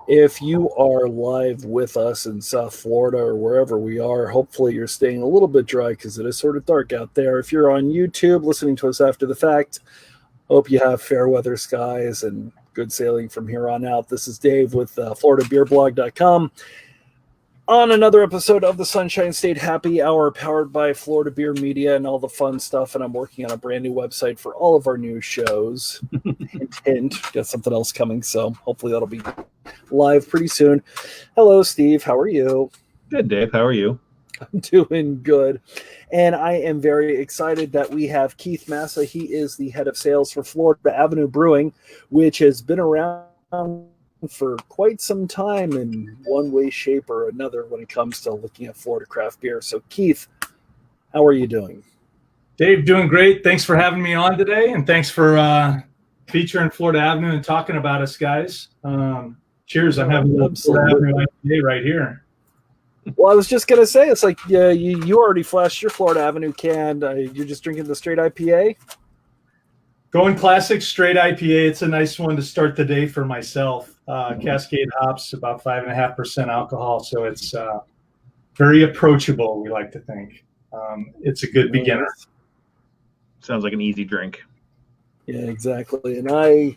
If you are live with us in South Florida or wherever we are, hopefully you're staying a little bit dry because it is sort of dark out there. If you're on YouTube listening to us after the fact, hope you have fair weather skies and good sailing from here on out. This is Dave with FloridaBeerBlog.com on another episode of the Sunshine State Happy Hour powered by Florida Beer Media and all the fun stuff. And I'm working on a brand new website for all of our new shows. Hint, hint, got something else coming. So hopefully that'll be live pretty soon. Hello, Steve. How are you? Good, Dave. How are you? I'm doing good. And I am very excited that we have Keith Massa. He is the head of sales for Florida Avenue Brewing, which has been around for quite some time in one way, shape, or another when it comes to looking at Florida craft beer. So, Keith, how are you doing? Dave, doing great. Thanks for having me on today, and thanks for featuring Florida Avenue and talking about us, guys. Cheers. I'm having a Florida Avenue IPA right here. Well, I was just going to say, it's like you already flashed your Florida Avenue can. You're just drinking the straight IPA? Going classic straight IPA. It's a nice one to start the day for myself. Cascade hops, about 5.5% alcohol, so it's very approachable, we like to think. It's a good beginner. Sounds like an easy drink. Yeah, exactly. And I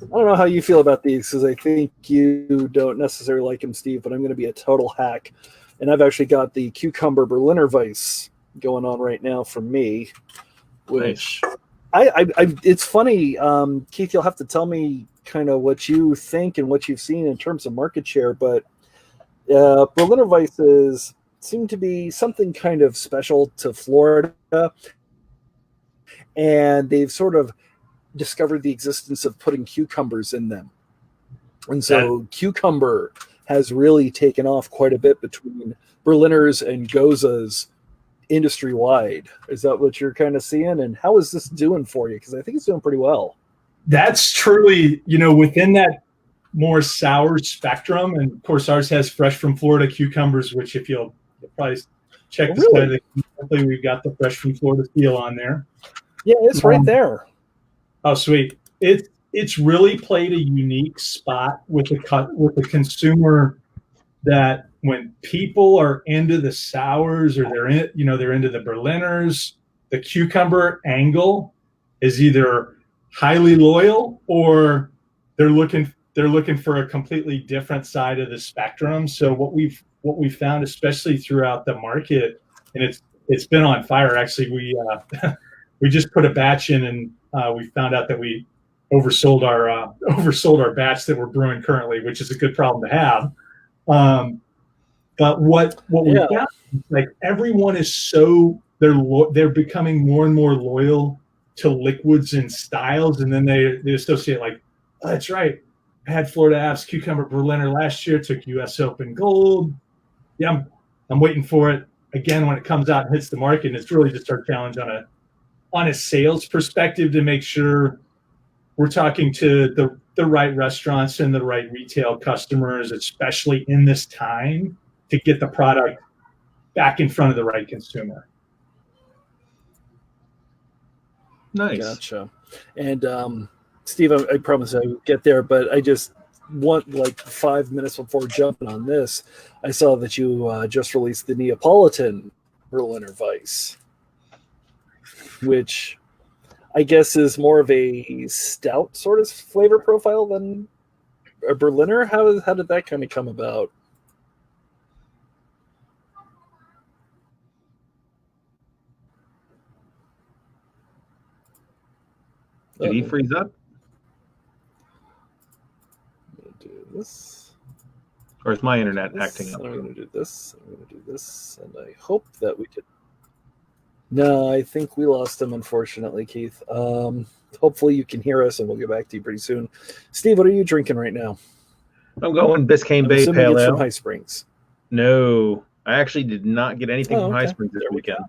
don't know how you feel about these because I think you don't necessarily like them, Steve, but I'm going to be a total hack. And I've actually got the Cucumber Berliner Weiss going on right now for me, which it's funny. Keith, you'll have to tell me kind of what you think and what you've seen in terms of market share, but Berliner Weisses seem to be something kind of special to Florida, and they've sort of discovered the existence of putting cucumbers in them. And so cucumber has really taken off quite a bit between Berliners and Gozas industry-wide. Is that what you're kind of seeing? And how is this doing for you? Because I think it's doing pretty well. That's truly, within that more sour spectrum. And, of course, ours has fresh from Florida cucumbers, which if you'll probably check the side of the we've got the fresh from Florida seal on there. Yeah, it's right there. Oh, sweet. It's really played a unique spot with the consumer, that when people are into the sours or they're into the Berliners, the cucumber angle is either highly loyal or they're looking for a completely different side of the spectrum. So what we've found, especially throughout the market, and it's been on fire. Actually, we just put a batch in, and we found out that we oversold our batch that we're brewing currently, which is a good problem to have. But what we found, like, everyone is they're becoming more and more loyal to liquids and styles, and then they associate, like, oh, that's right, I had Florida Ave's Cucumber Berliner last year, took U.S. Open Gold. Yeah, I'm waiting for it again when it comes out and hits the market. And it's really just our challenge on a sales perspective to make sure we're talking to the right restaurants and the right retail customers, especially in this time, to get the product back in front of the right consumer. Nice. Gotcha. And Steve, I promise I will get there, but I just want, like, 5 minutes before jumping on this, I saw that you just released the Neapolitan Berliner Weiss, which I guess is more of a stout sort of flavor profile than a Berliner. How did that kind of come about? Did he freeze up? I'm going to do this. Or is my internet acting up? I'm going to do this. I'm going to do this. And I hope that we did. No, I think we lost him, unfortunately, Keith. Hopefully you can hear us, and we'll get back to you pretty soon. Steve, what are you drinking right now? I'm going Biscayne Bay assuming Pale it's Ale. from High Springs. No, I actually did not get anything from High Springs this weekend.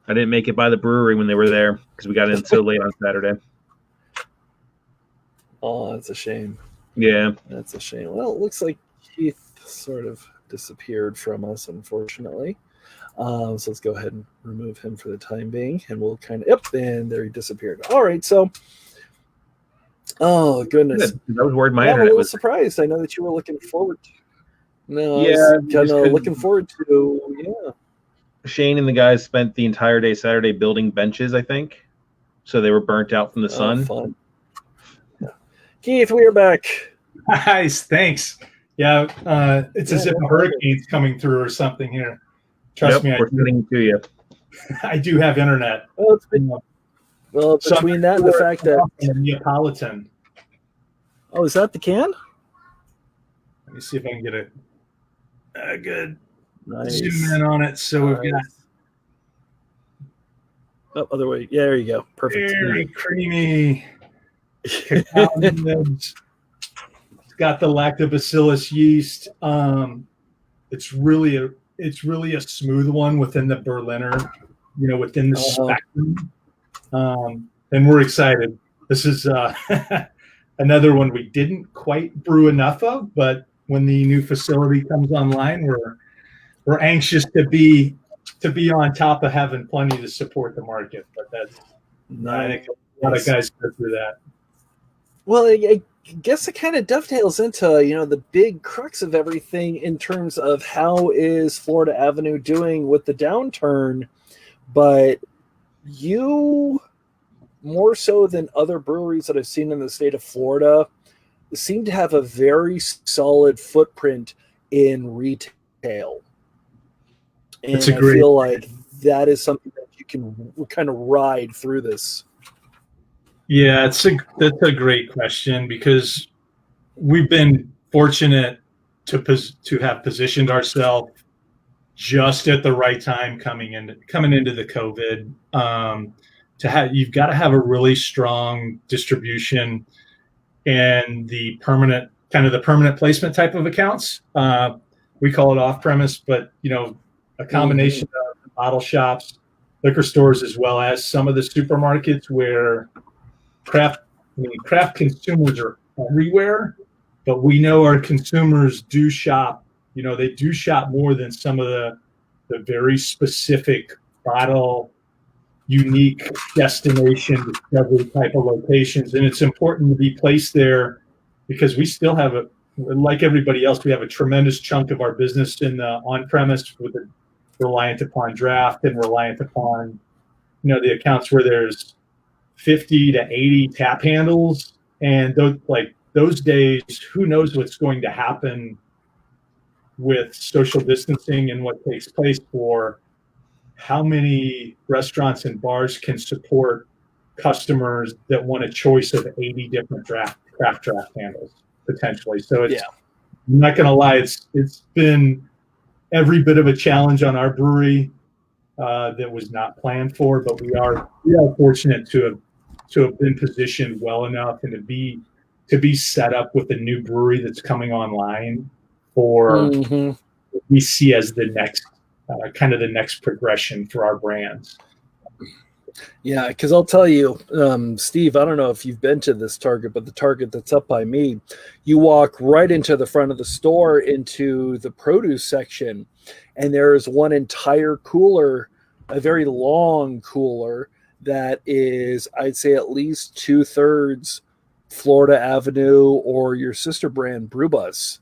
I didn't make it by the brewery when they were there because we got in so late on Saturday. Oh, that's a shame. Yeah. That's a shame. Well, it looks like Keith sort of disappeared from us, unfortunately. So let's go ahead and remove him for the time being, and we'll kind of, and there he disappeared. All right, so Oh goodness! Good. I was worried my I'm a internet little was. surprised. I know that you were looking forward to. No, I Yeah, was we kind just of couldn't. looking forward to. Yeah. Shane and the guys spent the entire day Saturday building benches, I think. So they were burnt out from the Oh, sun. fun. Yeah. Keith, we are back. Nice, thanks. Yeah, it's as if a hurricane's coming through or something here. Trust me, we're sending to you. I do have internet. Well, between that and the fact that Neapolitan. Oh, is that the can? Let me see if I can get a good zoom in on it. So we've got. Oh, other way. Yeah, there you go. Perfect. Very creamy. Cacao nibs. It's got the lactobacillus yeast. It's really a smooth one within the Berliner, within the spectrum. And we're excited. This is another one we didn't quite brew enough of, but when the new facility comes online, we're anxious to be on top of having plenty to support the market. But that's nice. I think a lot of guys go through that. Well, I guess it kind of dovetails into the big crux of everything in terms of how is Florida Avenue doing with the downturn, but you, more so than other breweries that I've seen in the state of Florida, seem to have a very solid footprint in retail. And I feel like that is something that you can kind of ride through this. Yeah, that's a great question, because we've been fortunate to have positioned ourselves just at the right time coming into the COVID. You've got to have a really strong distribution and the permanent placement type of accounts. We call it off premise, but a combination of bottle shops, liquor stores, as well as some of the supermarkets where craft consumers are everywhere, but we know our consumers do shop. They do shop more than some of the very specific bottle unique destination discovery type of locations. And it's important to be placed there because we still have like everybody else, we have a tremendous chunk of our business in the on-premise with a reliant upon draft and reliant upon, the accounts where there's 50 to 80 tap handles. And those days, who knows what's going to happen with social distancing and what takes place for how many restaurants and bars can support customers that want a choice of 80 different craft draft handles potentially. So I'm not going to lie, it's been every bit of a challenge on our brewery that was not planned for, but we are fortunate to have been positioned well enough and to be set up with a new brewery that's coming online for what we see as the next kind of the next progression for our brands. Yeah, because I'll tell you, Steve, I don't know if you've been to this Target, but the Target that's up by me, you walk right into the front of the store into the produce section, and there's one entire cooler, a very long cooler that is, I'd say, at least 2/3 Florida Avenue or your sister brand Brewbus.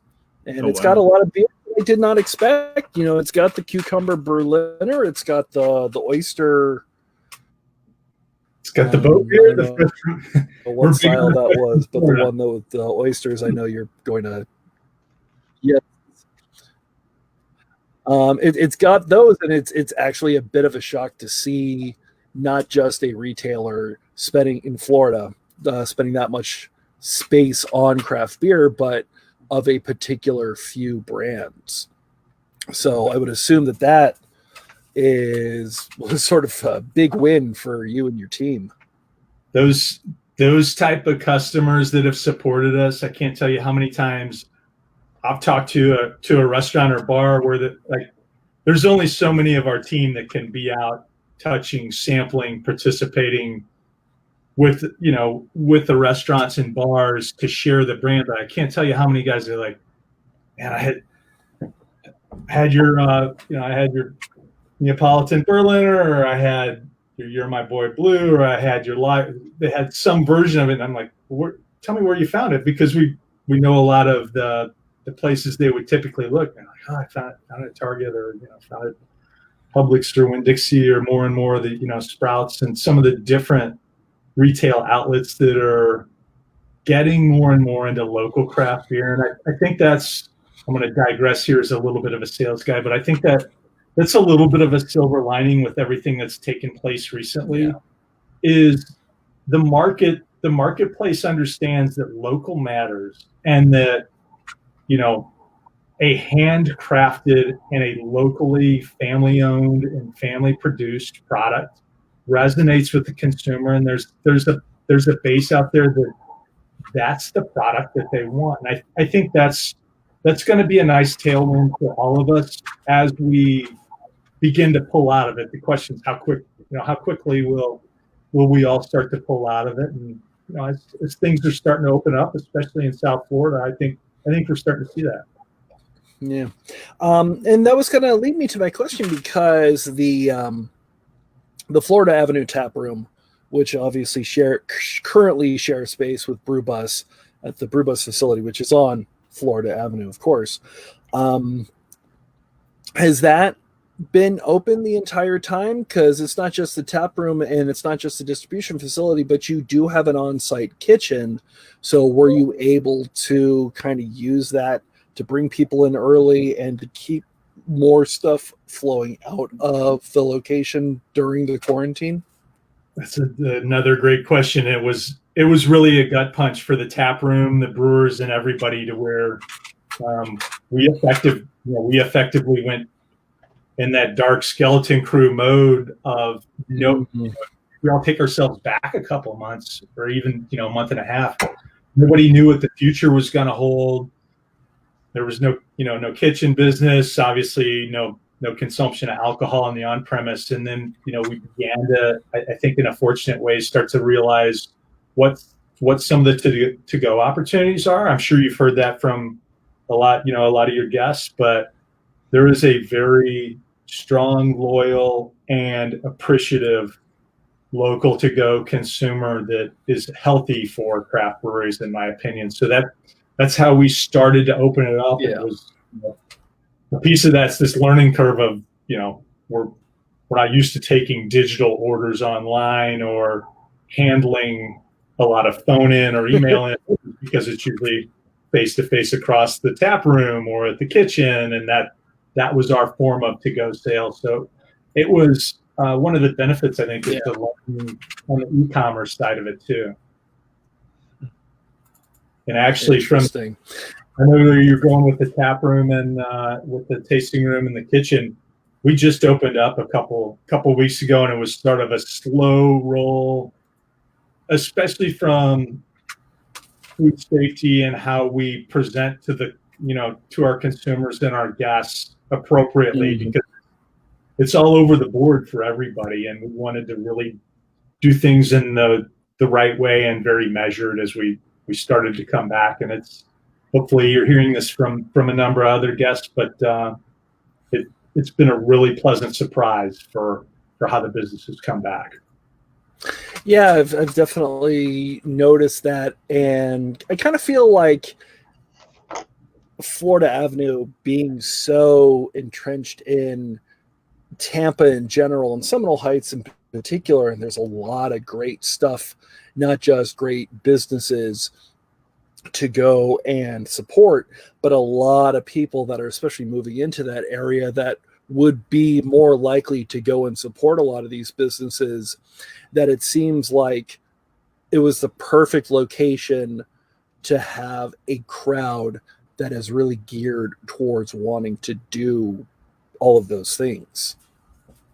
And it's got a lot of beer I did not expect. It's got the cucumber Berliner. It's got the oyster. It's got the boat beer. What style that was, but the one with the oysters, I know you're going to. Yeah. It's got those, and it's actually a bit of a shock to see not just a retailer in Florida spending that much space on craft beer, but of a particular few brands. So I would assume that was sort of a big win for you and your team. Those type of customers that have supported us, I can't tell you how many times I've talked to a restaurant or bar where there's only so many of our team that can be out touching, sampling, participating with the restaurants and bars to share the brand. But I can't tell you how many guys are like, man, I had your I had your Neapolitan Berliner, or I had your You're My Boy Blue, or I had your live. They had some version of it, and I'm like, tell me where you found it, because we know a lot of the places they would typically look. And like, oh, I found it at Target, or found it Publix or Winn-Dixie, or more and more the Sprouts and some of the different retail outlets that are getting more and more into local craft beer. And I think that's, I'm going to digress here as a little bit of a sales guy, but I think that's a little bit of a silver lining with everything that's taken place recently. Is the marketplace understands that local matters, and that a handcrafted and a locally family owned and family produced product resonates with the consumer, and there's a base out there that's the product that they want. And I think that's going to be a nice tailwind for all of us as we begin to pull out of it. The question is how quickly will we all start to pull out of it? And as things are starting to open up, especially in South Florida, I think we're starting to see that. Yeah. And that was going to lead me to my question, because the Florida Avenue Tap Room, which obviously currently share space with Brewbus at the Brewbus facility, which is on Florida Avenue, of course. Has that been open the entire time? Because it's not just the tap room and it's not just the distribution facility, but you do have an on-site kitchen. So were you able to kind of use that to bring people in early and to keep more stuff flowing out of the location during the quarantine? That's another great question. It was really a gut punch for the tap room, the brewers, and everybody, to where we effectively went in that dark skeleton crew mode of we all take ourselves back a couple of months, or even a month and a half. Nobody knew what the future was going to hold. There was no kitchen business, obviously no consumption of alcohol in the on-premise. And then, we began to, I think in a fortunate way, start to realize what some of the to-go opportunities are. I'm sure you've heard that from a lot of your guests, but there is a very strong, loyal, and appreciative local to-go consumer that is healthy for craft breweries, in my opinion. So that's how we started to open it up. Yeah. It was a piece of that's this learning curve of, we're not used to taking digital orders online or handling a lot of phone in or email in, because it's usually face-to-face across the tap room or at the kitchen. And that was our form of to-go sales. So it was one of the benefits, I think, is the learning on the e-commerce side of it too. And actually I know where you're going with the tap room and with the tasting room and the kitchen. We just opened up a couple weeks ago, and it was sort of a slow roll, especially from food safety and how we present to to our consumers and our guests appropriately, because it's all over the board for everybody, and we wanted to really do things in the right way and very measured as we started to come back. And it's, hopefully you're hearing this from a number of other guests, but it's been a really pleasant surprise for how the business has come back. Yeah, I've definitely noticed that, and I kind of feel like Florida Avenue being so entrenched in Tampa in general and Seminole Heights in particular, and there's a lot of great stuff, not just great businesses to go and support, but a lot of people that are especially moving into that area that would be more likely to go and support a lot of these businesses, that it seems like it was the perfect location to have a crowd that is really geared towards wanting to do all of those things.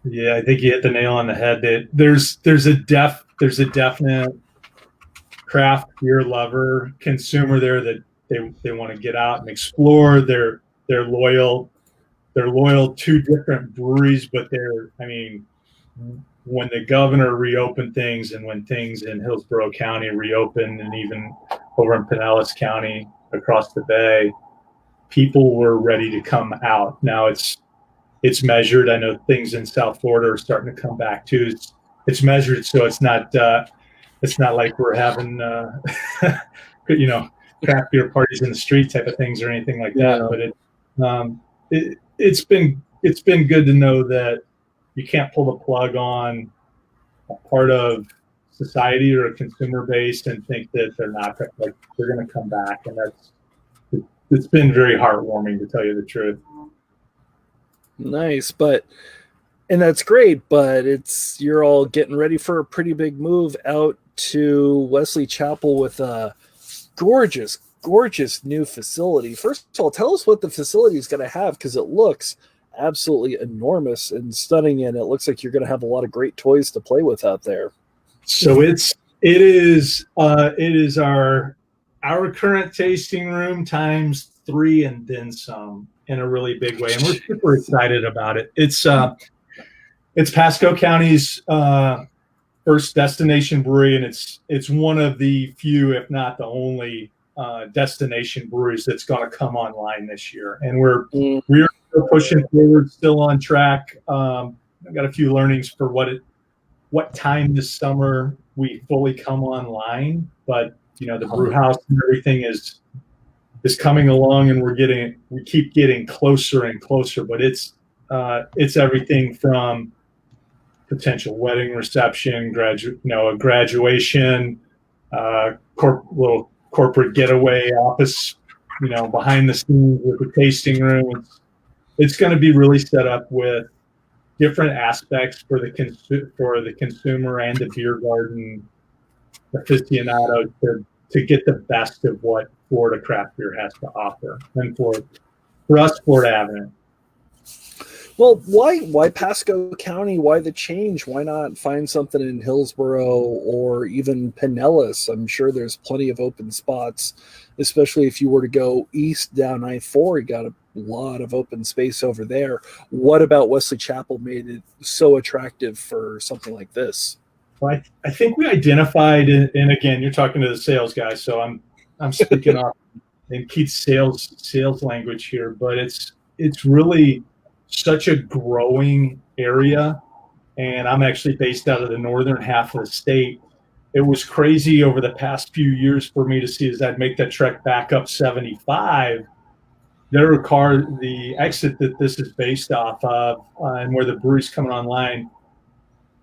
Yeah, I think you hit the nail on the head. There's a definite craft beer lover consumer there that they want to get out and explore. They're loyal to different breweries, but when the governor reopened things, and when things in Hillsborough County reopened, and even over in Pinellas County across the bay, people were ready to come out. Now it's measured. I know things in South Florida are starting to come back too. It's measured, so it's not like we're having craft beer parties in the street type of things or anything like that. But it's been good to know that you can't pull the plug on a part of society or a consumer base and think that they're going to come back. And it's been very heartwarming, to tell you the truth. Nice, and that's great, but you're all getting ready for a pretty big move out to Wesley Chapel with a gorgeous new facility. First of all, tell us what the facility is going to have, because it looks absolutely enormous and stunning, and it looks like you're going to have a lot of great toys to play with out there. So it is our current tasting room times 3 and then some, in a really big way, and we're super excited about it. It's Pasco County's first destination brewery, and it's one of the few, if not the only, destination breweries that's going to come online this year. And we're still pushing forward, still on track. I've got a few learnings for what time this summer we fully come online, but the brew house and everything is coming along, and we keep getting closer and closer. But it's everything from potential wedding reception, a graduation, little corporate getaway office, behind the scenes with the tasting room. It's going to be really set up with different aspects for the consumer and the beer garden aficionado to get the best of what Florida craft beer has to offer, and for us, Florida Avenue. Well, why Pasco County? Why the change? Why not find something in Hillsborough or even Pinellas? I'm sure there's plenty of open spots, especially if you were to go east down I-4. You got a lot of open space over there. What about Wesley Chapel made it so attractive for something like this? Well, I think we identified, and again, you're talking to the sales guy, so I'm speaking off in Keith's sales language here, but it's really such a growing area, and I'm actually based out of the northern half of the state. It was crazy over the past few years for me to see as I'd make that trek back up 75. There were the exit that this is based off of, and where the brewery's coming online,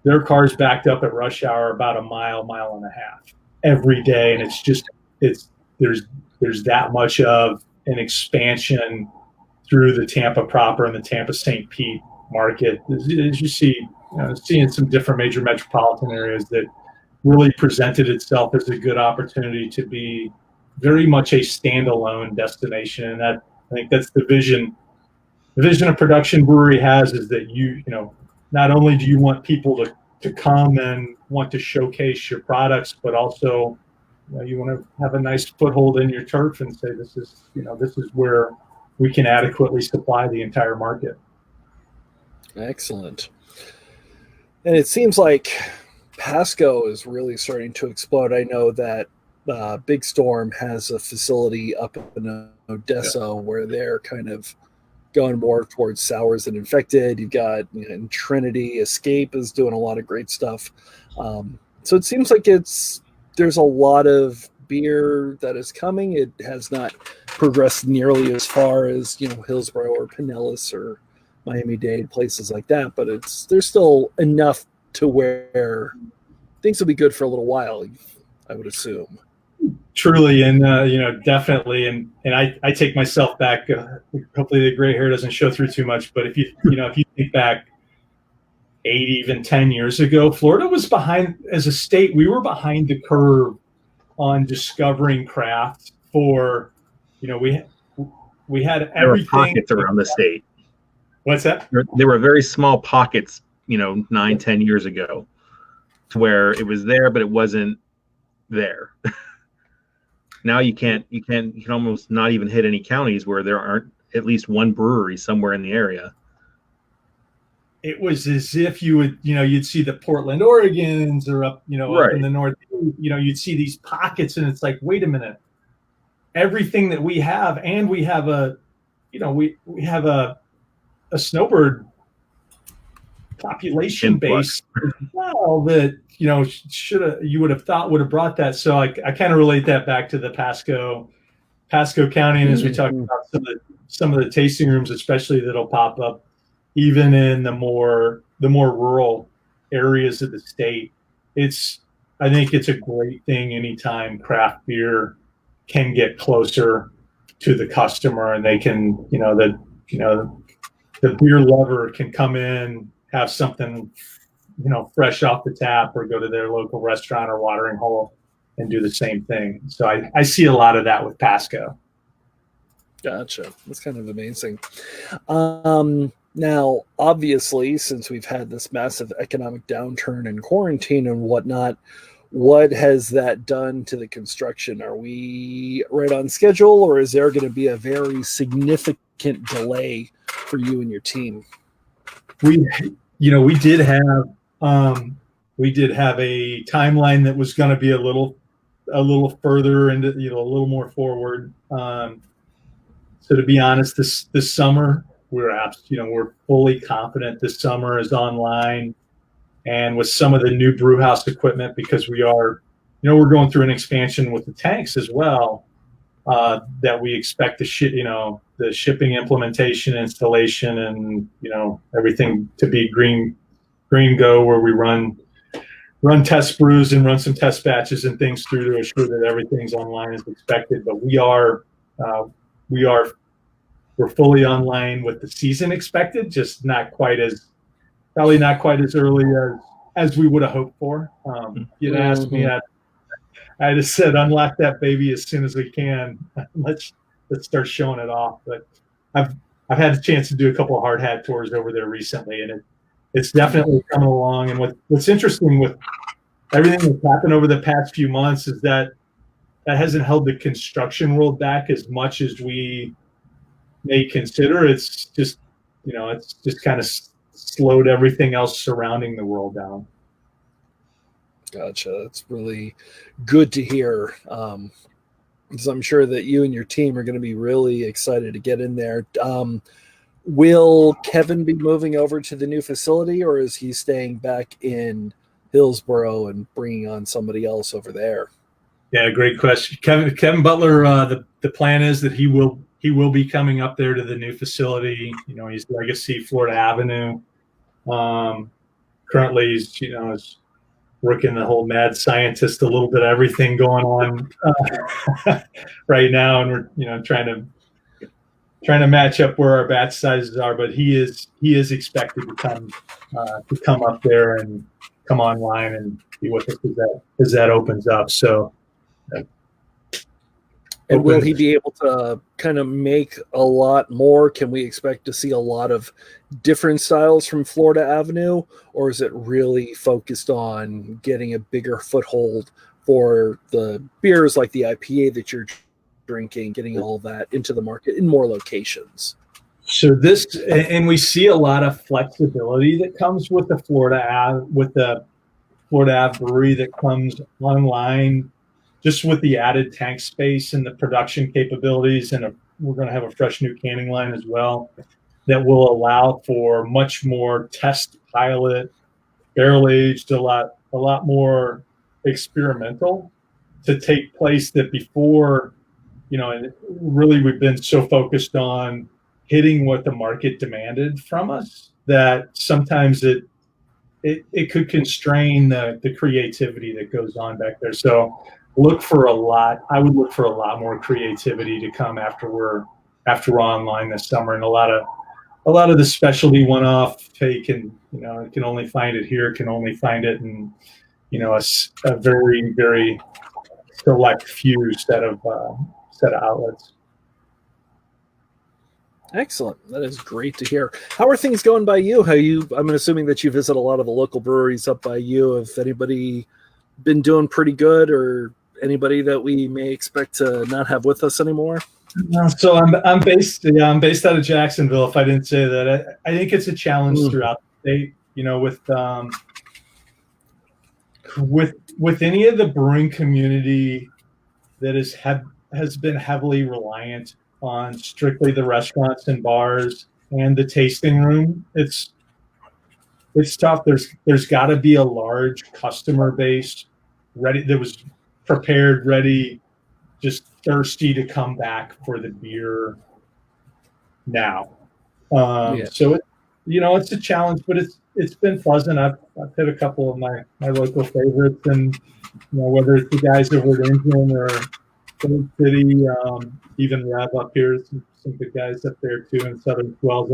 their cars backed up at rush hour about a mile and a half every day, and there's that much of an expansion through the Tampa proper and the Tampa St. Pete market, as you see, seeing some different major metropolitan areas that really presented itself as a good opportunity to be very much a standalone destination. And I think that's the vision. The vision a production brewery has is that not only do you want people to come and want to showcase your products, but also you want to have a nice foothold in your turf and say this is where we can adequately supply the entire market. Excellent. And it seems like Pasco is really starting to explode. I know that Big Storm has a facility up in Odessa where they're kind of going more towards sours and infected. You've got Trinity Escape is doing a lot of great stuff. So it seems like there's a lot of beer that is coming. It has not progressed nearly as far as Hillsborough or Pinellas or Miami-Dade, places like that, but there's still enough to where things will be good for a little while, I would assume. Truly, and definitely, and I take myself back. Hopefully, the gray hair doesn't show through too much. But if you think back 8, even 10 years ago, Florida was behind as a state. We were behind the curve on discovering craft. For we had everything. There were pockets around the state. What's that? There were very small pockets, 9, 10 years ago, to where it was there, but it wasn't there. Now you can almost not even hit any counties where there aren't at least one brewery somewhere in the area. It was as if you would, you'd see the Portland Oregons or up, right. Up in the north, you'd see these pockets, and it's like, wait a minute, everything that we have, and we have we have a snowbird population base as well that, you know, you would have thought would have brought that. So I kind of relate that back to the Pasco County. And as we talked about some of the tasting rooms, especially that'll pop up even in the more rural areas of the state. I think it's a great thing anytime craft beer can get closer to the customer, and they can, the beer lover can come in, have something, fresh off the tap, or go to their local restaurant or watering hole and do the same thing. So I see a lot of that with Pasco. Gotcha. That's kind of amazing. Now, obviously, since we've had this massive economic downturn and quarantine and whatnot, what has that done to the construction? Are we right on schedule, or is there going to be a very significant delay for you and your team? We did have a timeline that was going to be a little further into, a little more forward. So to be honest, this summer, we're fully confident this summer is online, and with some of the new brew house equipment, because we're going through an expansion with the tanks as well, that we expect the shipping, implementation, installation, and everything to be green go, where we run test brews and run some test batches and things through to assure that everything's online as expected. But we're fully online with the season expected, just probably not quite as early as we would have hoped for. You'd asked me, I just said, unlock that baby as soon as we can. Let's start showing it off. But I've had a chance to do a couple of hard hat tours over there recently, and it's definitely coming along. And what's interesting with everything that's happened over the past few months is that hasn't held the construction world back as much as we may consider. It's just kind of slowed everything else surrounding the world down. Gotcha. That's really good to hear. Because I'm sure that you and your team are going to be really excited to get in there. Will Kevin be moving over to the new facility, or is he staying back in Hillsboro and bringing on somebody else over there? Yeah, great question. Kevin Butler, the plan is that he will be coming up there to the new facility. He's Legacy Florida Avenue. Currently, he's working the whole mad scientist, a little bit of everything going on right now, and we're trying to match up where our batch sizes are. But he is expected to come up there and come online and be with us as that opens up. So. And will he be able to kind of make a lot more? Can we expect to see a lot of different styles from Florida Avenue, or is it really focused on getting a bigger foothold for the beers like the IPA that you're drinking, getting all that into the market in more locations? So we see a lot of flexibility that comes with the Florida Ave brewery that comes online, just with the added tank space and the production capabilities. And we're going to have a fresh new canning line as well that will allow for much more test pilot, barrel aged, a lot more experimental to take place. That before, and really we've been so focused on hitting what the market demanded from us that sometimes it could constrain the creativity that goes on back there. So I would look for a lot more creativity to come after we're online this summer, and a lot of the specialty one-off. Hey, can only find it here, can only find it in a very, very select few set of outlets. Excellent. That is great to hear. How are things going by you? I'm assuming that you visit a lot of the local breweries up by you. Have anybody been doing pretty good, or anybody that we may expect to not have with us anymore? So I'm based out of Jacksonville. If I didn't say that, I think it's a challenge throughout the state. With any of the brewing community that has been heavily reliant on strictly the restaurants and bars and the tasting room, it's tough. There's got to be a large customer base ready, that was prepared, ready, just thirsty to come back for the beer now. So it's a challenge, but it's been pleasant. I've hit a couple of my local favorites, and whether it's the guys over at Engine or Old City, even Rev up here, some good guys up there too in Southern Swells.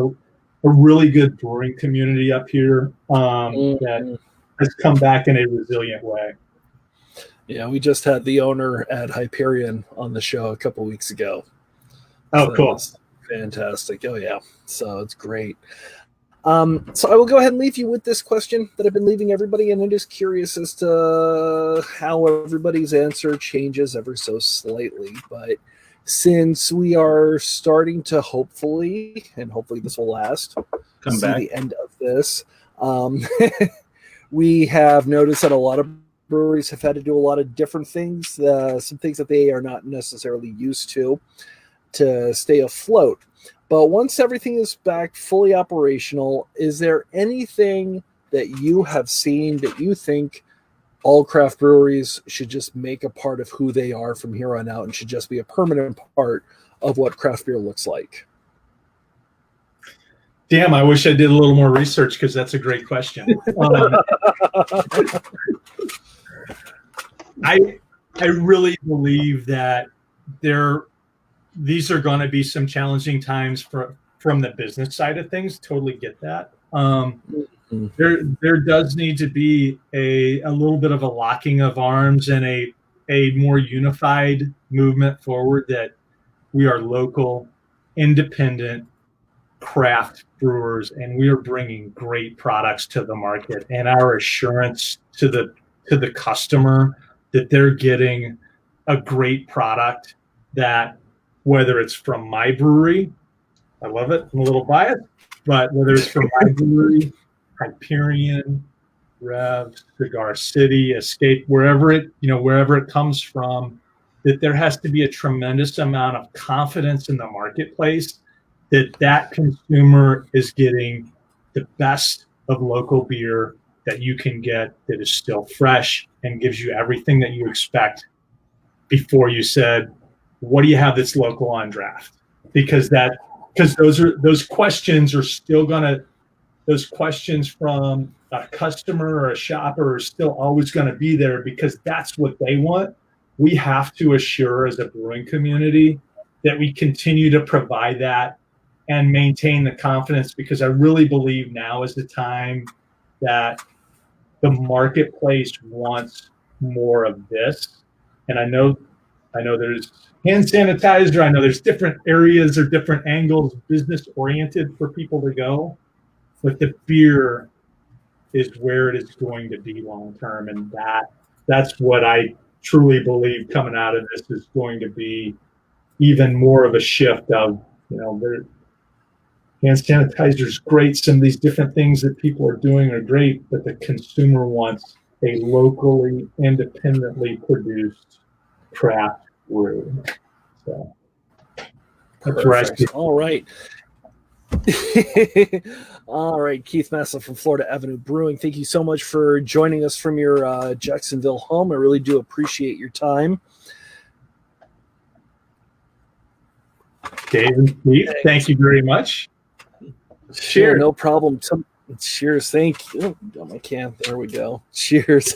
A really good brewing community up here that has come back in a resilient way. Yeah, we just had the owner at Hyperion on the show a couple weeks ago. Oh, so cool. Fantastic. Oh, yeah. So it's great. So I will go ahead and leave you with this question that I've been leaving everybody, and I'm just curious as to how everybody's answer changes ever so slightly. But since we are starting to hopefully this will last, come back the end of this, we have noticed that a lot of breweries have had to do a lot of different things, some things that they are not necessarily used to stay afloat. But once everything is back fully operational, is there anything that you have seen that you think all craft breweries should just make a part of who they are from here on out and should just be a permanent part of what craft beer looks like? Damn, I wish I did a little more research, because that's a great question. I really believe that these are going to be some challenging times from the business side of things. Totally get that. There does need to be a little bit of a locking of arms and a more unified movement forward, that we are local, independent craft brewers, and we are bringing great products to the market, and our assurance to the customer that they're getting a great product, that whether it's from my brewery, I love it, I'm a little biased, but whether it's from my brewery, Hyperion, Rev, Cigar City, Escape, wherever it comes from, that there has to be a tremendous amount of confidence in the marketplace that consumer is getting the best of local beer that you can get, that is still fresh and gives you everything that you expect before you said, what do you have that's local on draft? Because those questions are still those questions from a customer or a shopper are still always going to be there, because that's what they want. We have to assure as a brewing community that we continue to provide that and maintain the confidence, because I really believe now is the time that the marketplace wants more of this. And I know there's hand sanitizer. I know there's different areas or different angles, business oriented, for people to go, but the beer is where it is going to be long term, and that's what I truly believe coming out of this is going to be even more of a shift of, hand sanitizer is great. Some of these different things that people are doing are great, but the consumer wants a locally, independently produced craft brew. So that's where I see. All right. All right, Keith Massa from Florida Avenue Brewing. Thank you so much for joining us from your Jacksonville home. I really do appreciate your time. Dave and Steve, thank you very much. Cheers. No problem. Cheers. Thank you. Oh, my can. There we go. Cheers.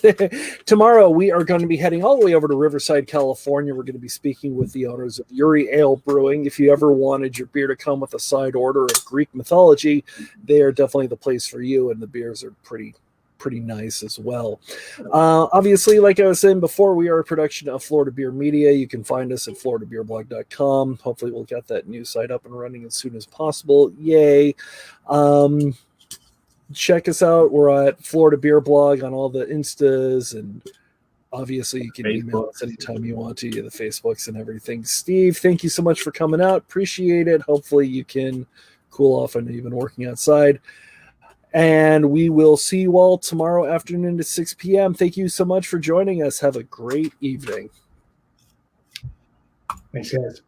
Tomorrow, we are going to be heading all the way over to Riverside, California. We're going to be speaking with the owners of Uri Ale Brewing. If you ever wanted your beer to come with a side order of Greek mythology, they are definitely the place for you, and the beers are pretty nice as well. Obviously, like I was saying before, we are a production of Florida Beer Media. You can find us at floridabeerblog.com. Hopefully we'll get that new site up and running as soon as possible. Yay. Check us out. We're at Florida Beer Blog on all the Instas, and obviously you can email us anytime you want to, the Facebooks and everything. Steve, thank you so much for coming out. Appreciate it. Hopefully you can cool off. I know you've been working outside. And we will see you all tomorrow afternoon at 6 p.m. Thank you so much for joining us. Have a great evening. Thanks, guys.